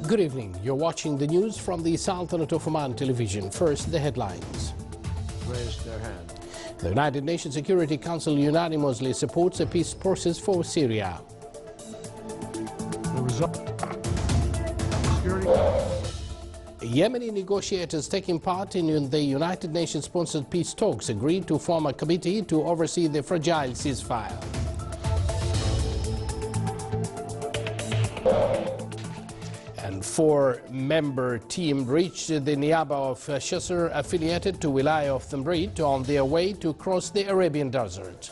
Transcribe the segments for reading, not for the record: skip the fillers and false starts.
Good evening. You're watching the news from the Sultanate of Oman television. First, the headlines. Raised their hand. The United Nations Security Council unanimously supports a peace process for Syria. The result. Yemeni negotiators taking part in the United Nations-sponsored peace talks agreed to form a committee to oversee the fragile ceasefire. And four-member team reached the Niaba of Shasr, affiliated to Wilaya of Thimrit, on their way to cross the Arabian Desert.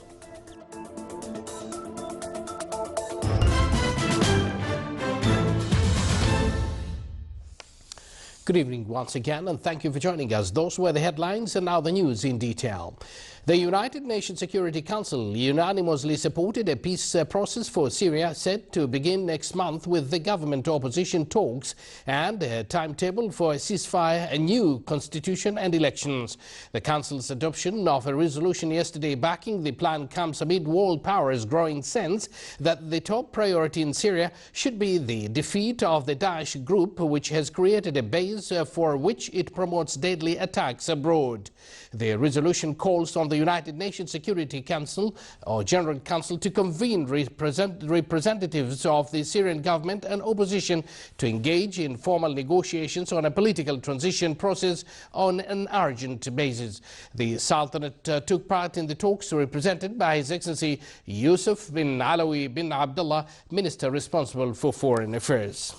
Good evening once again, and thank you for joining us. Those were the headlines, and now the news in detail. The United Nations Security Council unanimously supported a peace process for Syria set to begin next month with the government-opposition talks and a timetable for a ceasefire, a new constitution and elections. The Council's adoption of a resolution yesterday backing the plan comes amid world powers' growing sense that the top priority in Syria should be the defeat of the Daesh group, which has created a base for which it promotes deadly attacks abroad. The resolution calls on the United Nations Security Council or General Council to convene representatives of the Syrian government and opposition to engage in formal negotiations on a political transition process on an urgent basis. The Sultanate took part in the talks represented by His Excellency Yusuf bin Alawi bin Abdullah, Minister responsible for Foreign Affairs.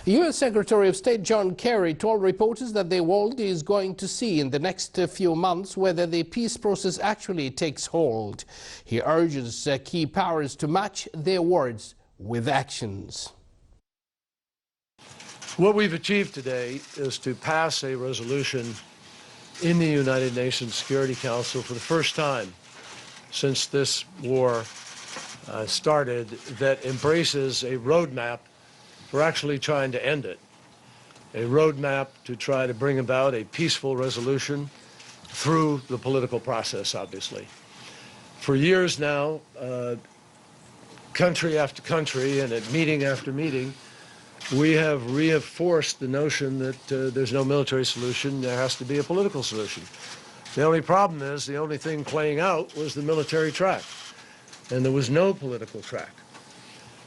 U.S. Secretary of State John Kerry told reporters that the world is going to see in the next few months whether the peace process actually takes hold. He urges key powers to match their words with actions. What we've achieved today is to pass a resolution in the United Nations Security Council for the first time since this war started that embraces a roadmap for actually trying to end it, a roadmap to try to bring about a peaceful resolution through the political process, obviously. For years now, country after country and at meeting after meeting, we have reinforced the notion that there's no military solution, there has to be a political solution. The only problem is the only thing playing out was the military track, and there was no political track.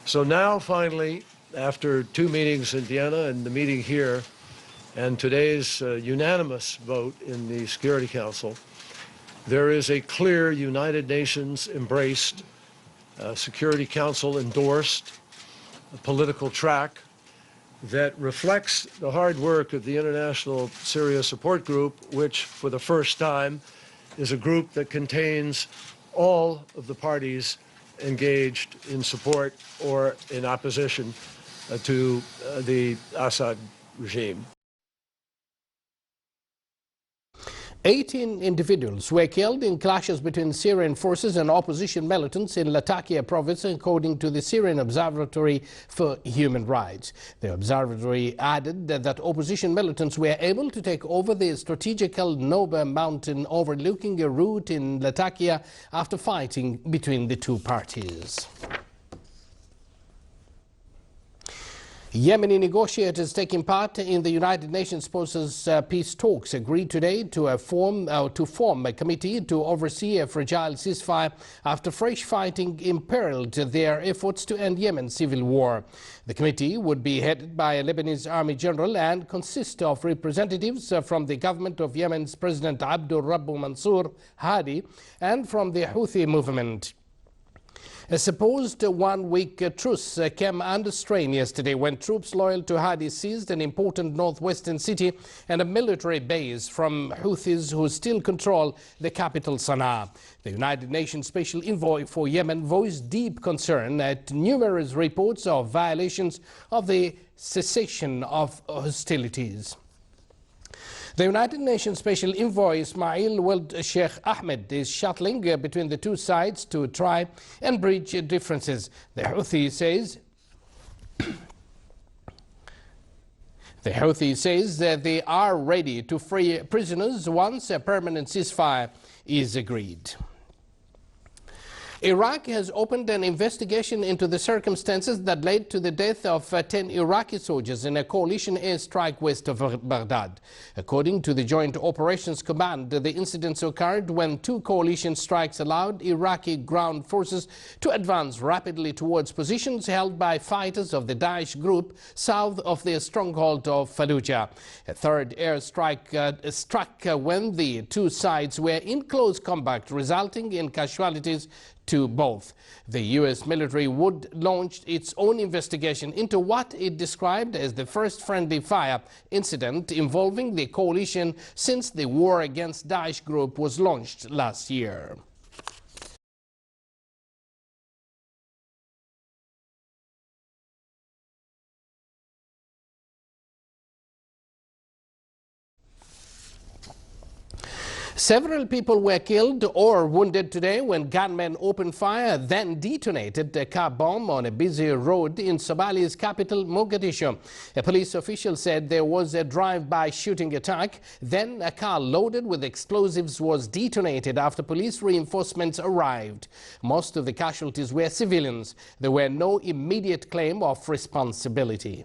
So now, finally, after two meetings in Vienna and the meeting here, and today's unanimous vote in the Security Council, there is a clear United Nations embraced, Security Council endorsed political track that reflects the hard work of the International Syria Support Group, which for the first time is a group that contains all of the parties engaged in support or in opposition to the Assad regime. 18 individuals were killed in clashes between Syrian forces and opposition militants in Latakia province, according to the Syrian Observatory for Human Rights. The observatory added that opposition militants were able to take over the strategical Noba mountain overlooking a route in Latakia after fighting between the two parties. Yemeni negotiators taking part in the United Nations-sponsored peace talks agreed today to form a committee to oversee a fragile ceasefire after fresh fighting imperiled their efforts to end Yemen's civil war. The committee would be headed by a Lebanese army general and consist of representatives from the government of Yemen's President Abdul Rabbu Mansour Hadi and from the Houthi movement. A supposed one-week truce came under strain yesterday when troops loyal to Hadi seized an important northwestern city and a military base from Houthis who still control the capital Sana'a. The United Nations Special Envoy for Yemen voiced deep concern at numerous reports of violations of the cessation of hostilities. The United Nations Special Envoy Ismail Wald Sheikh Ahmed is shuttling between the two sides to try and bridge differences. The Houthi says that they are ready to free prisoners once a permanent ceasefire is agreed. Iraq has opened an investigation into the circumstances that led to the death of 10 Iraqi soldiers in a coalition airstrike west of Baghdad. According to the Joint Operations Command, the incidents occurred when 2 coalition strikes allowed Iraqi ground forces to advance rapidly towards positions held by fighters of the Daesh group south of their stronghold of Fallujah. A third airstrike struck when the 2 sides were in close combat, resulting in casualties to both. The U.S. military would launch its own investigation into what it described as the first friendly fire incident involving the coalition since the war against Daesh group was launched last year. Several people were killed or wounded today when gunmen opened fire, then detonated a car bomb on a busy road in Somalia's capital, Mogadishu. A police official said there was a drive-by shooting attack. Then a car loaded with explosives was detonated after police reinforcements arrived. Most of the casualties were civilians. There were no immediate claim of responsibility.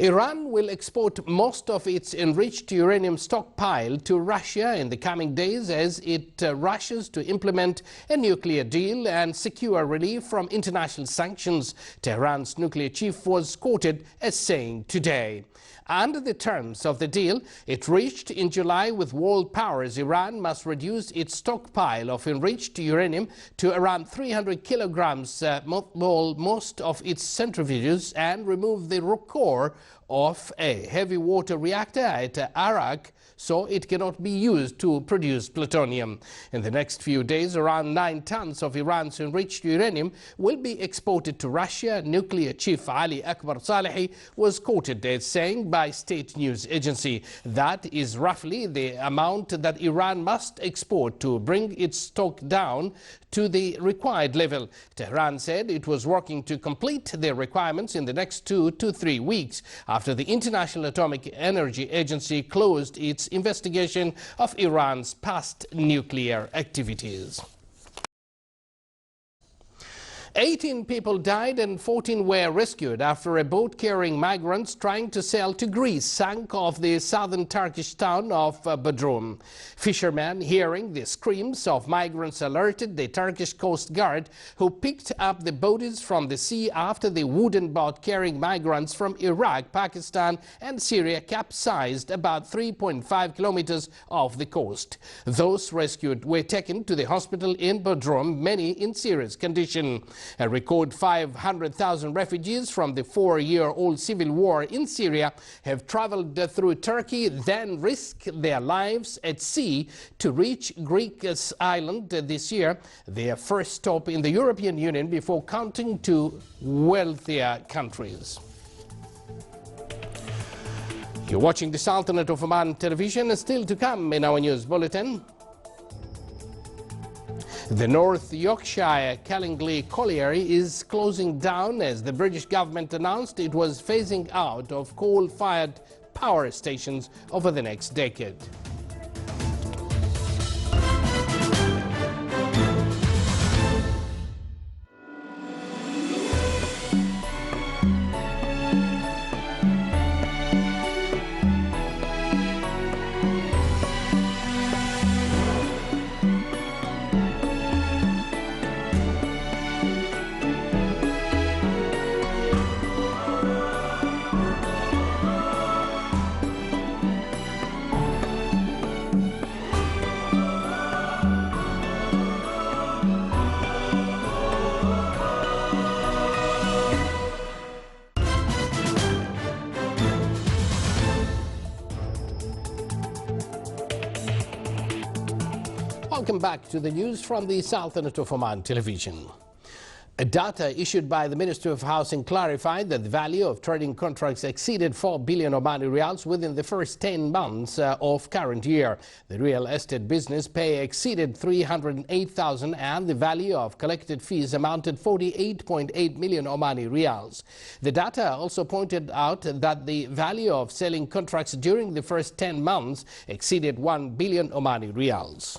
Iran will export most of its enriched uranium stockpile to Russia in the coming days as it rushes to implement a nuclear deal and secure relief from international sanctions, Tehran's nuclear chief was quoted as saying today. Under the terms of the deal it reached in July with world powers, Iran must reduce its stockpile of enriched uranium to around 300 kilograms, mothball most of its centrifuges, and remove the core of a heavy water reactor at Arak so it cannot be used to produce plutonium. In the next few days, around 9 tons of Iran's enriched uranium will be exported to Russia. Nuclear chief Ali Akbar Salehi was quoted as saying by state news agency that is roughly the amount that Iran must export to bring its stock down to the required level. Tehran said it was working to complete their requirements in the next 2 to 3 weeks after the International Atomic Energy Agency closed its investigation of Iran's past nuclear activities. 18 people died and 14 were rescued after a boat carrying migrants trying to sail to Greece sank off the southern Turkish town of Bodrum. Fishermen hearing the screams of migrants alerted the Turkish Coast Guard, who picked up the bodies from the sea after the wooden boat carrying migrants from Iraq, Pakistan and Syria capsized about 3.5 kilometers off the coast. Those rescued were taken to the hospital in Bodrum, many in serious condition. A record 500,000 refugees from the 4-year-old civil war in Syria have traveled through Turkey, then risked their lives at sea to reach Greece's island this year, their first stop in the European Union before counting to wealthier countries. You're watching the Sultanate of Oman television. Still to come in our news bulletin. The North Yorkshire Callingley colliery is closing down as the British government announced it was phasing out of coal-fired power stations over the next decade. Welcome back to the news from the Sultanate of Oman television. Data issued by the Ministry of Housing clarified that the value of trading contracts exceeded 4 billion Omani riyals within the first 10 months of current year. The real estate business pay exceeded 308,000 and the value of collected fees amounted 48.8 million Omani riyals. The data also pointed out that the value of selling contracts during the first 10 months exceeded 1 billion Omani riyals.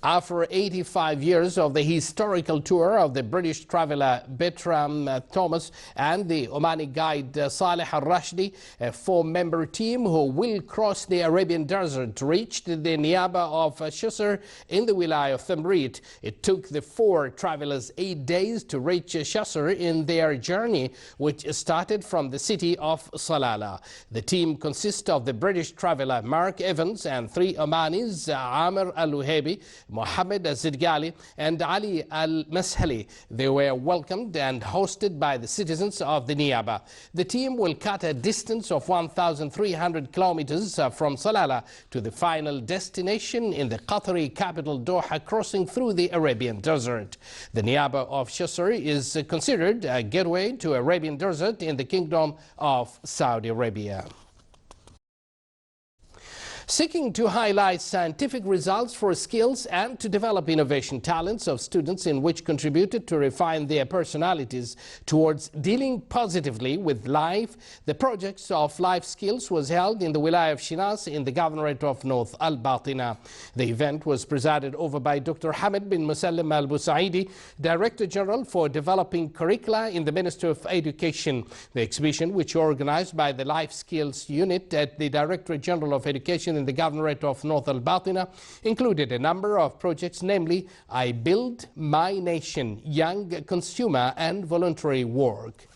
After 85 years of the historical tour of the British traveller Bertram Thomas and the Omani guide Saleh Al-Rashdi, a four-member team who will cross the Arabian desert, reached the Niaba of Shusr in the Wilayah of Thamrit. It took the four travellers 8 days to reach Shusr in their journey, which started from the city of Salalah. The team consists of the British traveller Mark Evans and three Omanis, Amr Al-Luhebi, Mohammed Al-Zidgali and Ali Al-Mashali. They were welcomed and hosted by the citizens of the Niaba. The team will cut a distance of 1,300 kilometers from Salalah to the final destination in the Qatari capital Doha, crossing through the Arabian desert. The Niaba of Shusr is considered a gateway to Arabian desert in the Kingdom of Saudi Arabia. Seeking to highlight scientific results for skills and to develop innovation talents of students in which contributed to refine their personalities towards dealing positively with life, the projects of life skills was held in the Wilayah of Shinas in the Governorate of North Al-Batina. The event was presided over by Dr. Hamid bin Musallim Al-Busaidi, Director General for Developing Curricula in the Ministry of Education. The exhibition, which organized by the Life Skills Unit at the Directorate General of Education in the Governorate of North Al-Batina, included a number of projects, namely I Build My Nation, Young Consumer and Voluntary Work.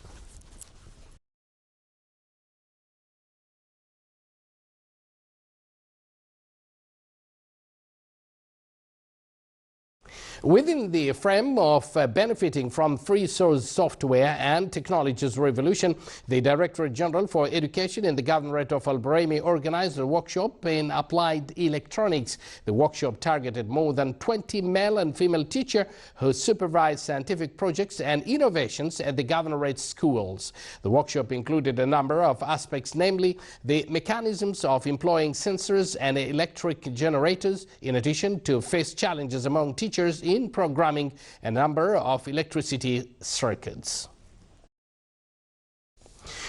Within the frame of benefiting from free source software and technologies revolution, the Directorate General for Education in the Governorate of Al-Brahimi organized a workshop in applied electronics. The workshop targeted more than 20 male and female teachers who supervised scientific projects and innovations at the Governorate schools. The workshop included a number of aspects, namely the mechanisms of employing sensors and electric generators, in addition to face challenges among teachers in programming a number of electricity circuits.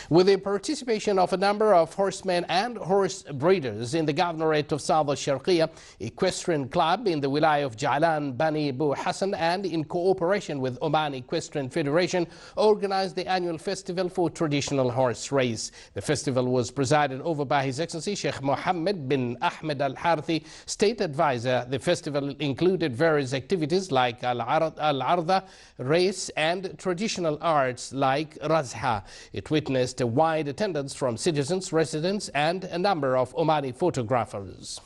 With the participation of a number of horsemen and horse breeders in the Governorate of South Al-Sharqiyya Equestrian Club in the Wilayah of Ja'lan Bani Bu Hassan, and in cooperation with Oman Equestrian Federation, organized the annual festival for traditional horse race. The festival was presided over by His Excellency Sheikh Mohammed bin Ahmed Al-Harthi, State Advisor. The festival included various activities like Al-Arda race and traditional arts like Razha. It witnessed a wide attendance from citizens, residents, and a number of Omani photographers.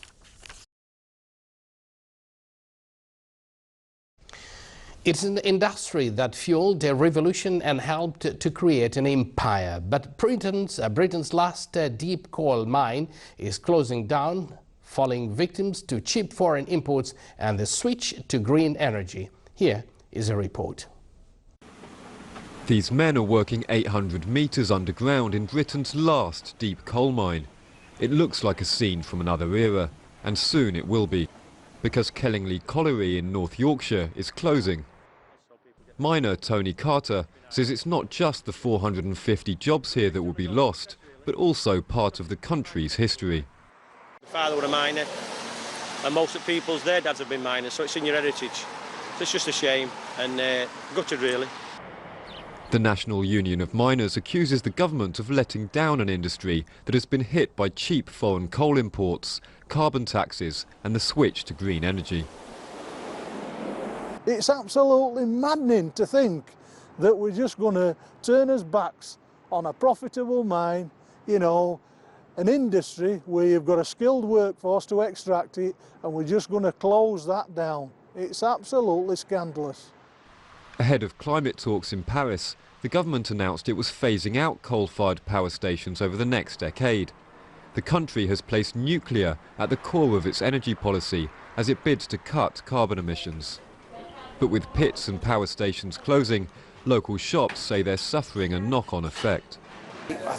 It's an industry that fueled a revolution and helped to create an empire. But Britain's last deep coal mine is closing down, falling victims to cheap foreign imports and the switch to green energy. Here is a report. These men are working 800 metres underground in Britain's last deep coal mine. It looks like a scene from another era, and soon it will be, because Kellingley Colliery in North Yorkshire is closing. Miner Tony Carter says it's not just the 450 jobs here that will be lost, but also part of the country's history. My father was a miner, and most of the people's, their dads have been miners, so it's in your heritage. So it's just a shame, and gutted really. The National Union of Miners accuses the government of letting down an industry that has been hit by cheap foreign coal imports, carbon taxes and the switch to green energy. It's absolutely maddening to think that we're just going to turn our backs on a profitable mine, you know, an industry where you've got a skilled workforce to extract it, and we're just going to close that down. It's absolutely scandalous. Ahead of climate talks in Paris, the government announced it was phasing out coal-fired power stations over the next decade. The country has placed nuclear at the core of its energy policy as it bids to cut carbon emissions. But with pits and power stations closing, local shops say they're suffering a knock-on effect.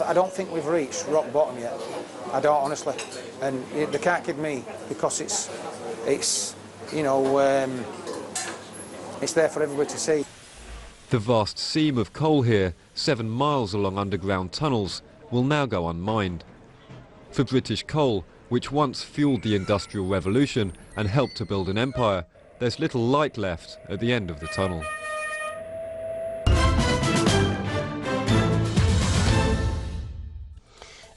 I don't think we've reached rock bottom yet. I don't, honestly. And they can't kid me, because it's you know, it's there for everybody to see. The vast seam of coal here, 7 miles along underground tunnels, will now go unmined. For British coal, which once fueled the Industrial Revolution and helped to build an empire, there's little light left at the end of the tunnel.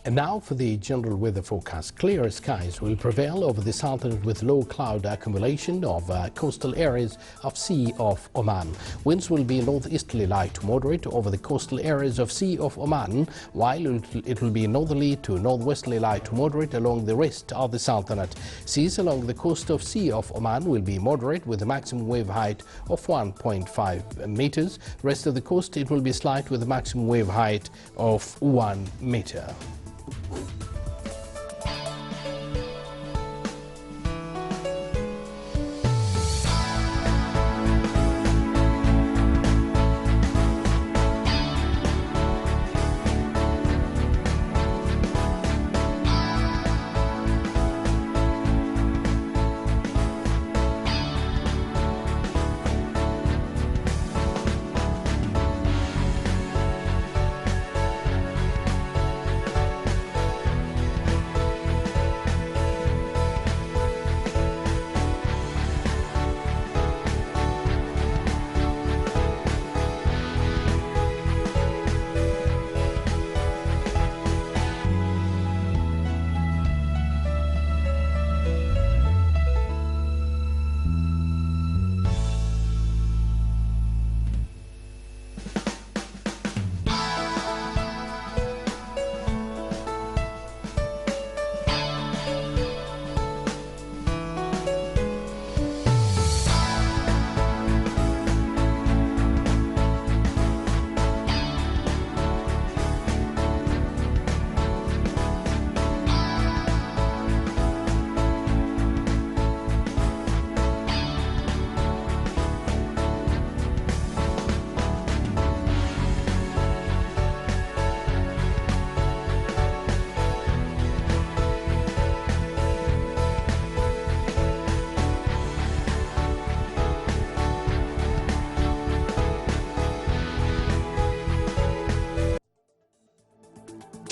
And now for the general weather forecast. Clear skies will prevail over the Sultanate with low cloud accumulation of coastal areas of Sea of Oman. Winds will be northeasterly light to moderate over the coastal areas of Sea of Oman, while it will be northerly to northwesterly light to moderate along the rest of the Sultanate. Seas along the coast of Sea of Oman will be moderate with a maximum wave height of 1.5 meters. Rest of the coast it will be slight with a maximum wave height of 1 meter.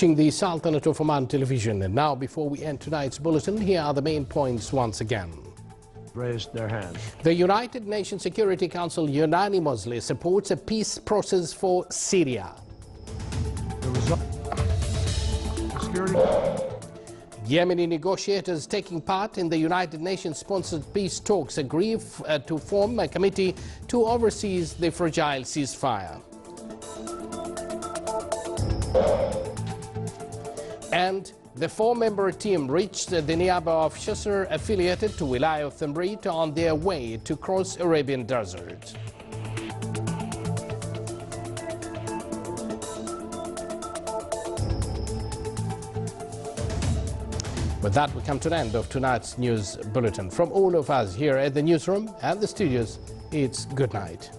Watching the Sultanate of Oman television. And now, before we end tonight's bulletin, here are the main points once again. Raised their hands. The United Nations Security Council unanimously supports a peace process for Syria. The result. Security. Yemeni negotiators taking part in the United Nations-sponsored peace talks agree to form a committee to oversee the fragile ceasefire. And the four-member team reached the Niaba of Shasr affiliated to Wilaya of Thamrit on their way to cross Arabian Desert. With that, we come to the end of tonight's news bulletin. From all of us here at the newsroom and the studios, it's good night.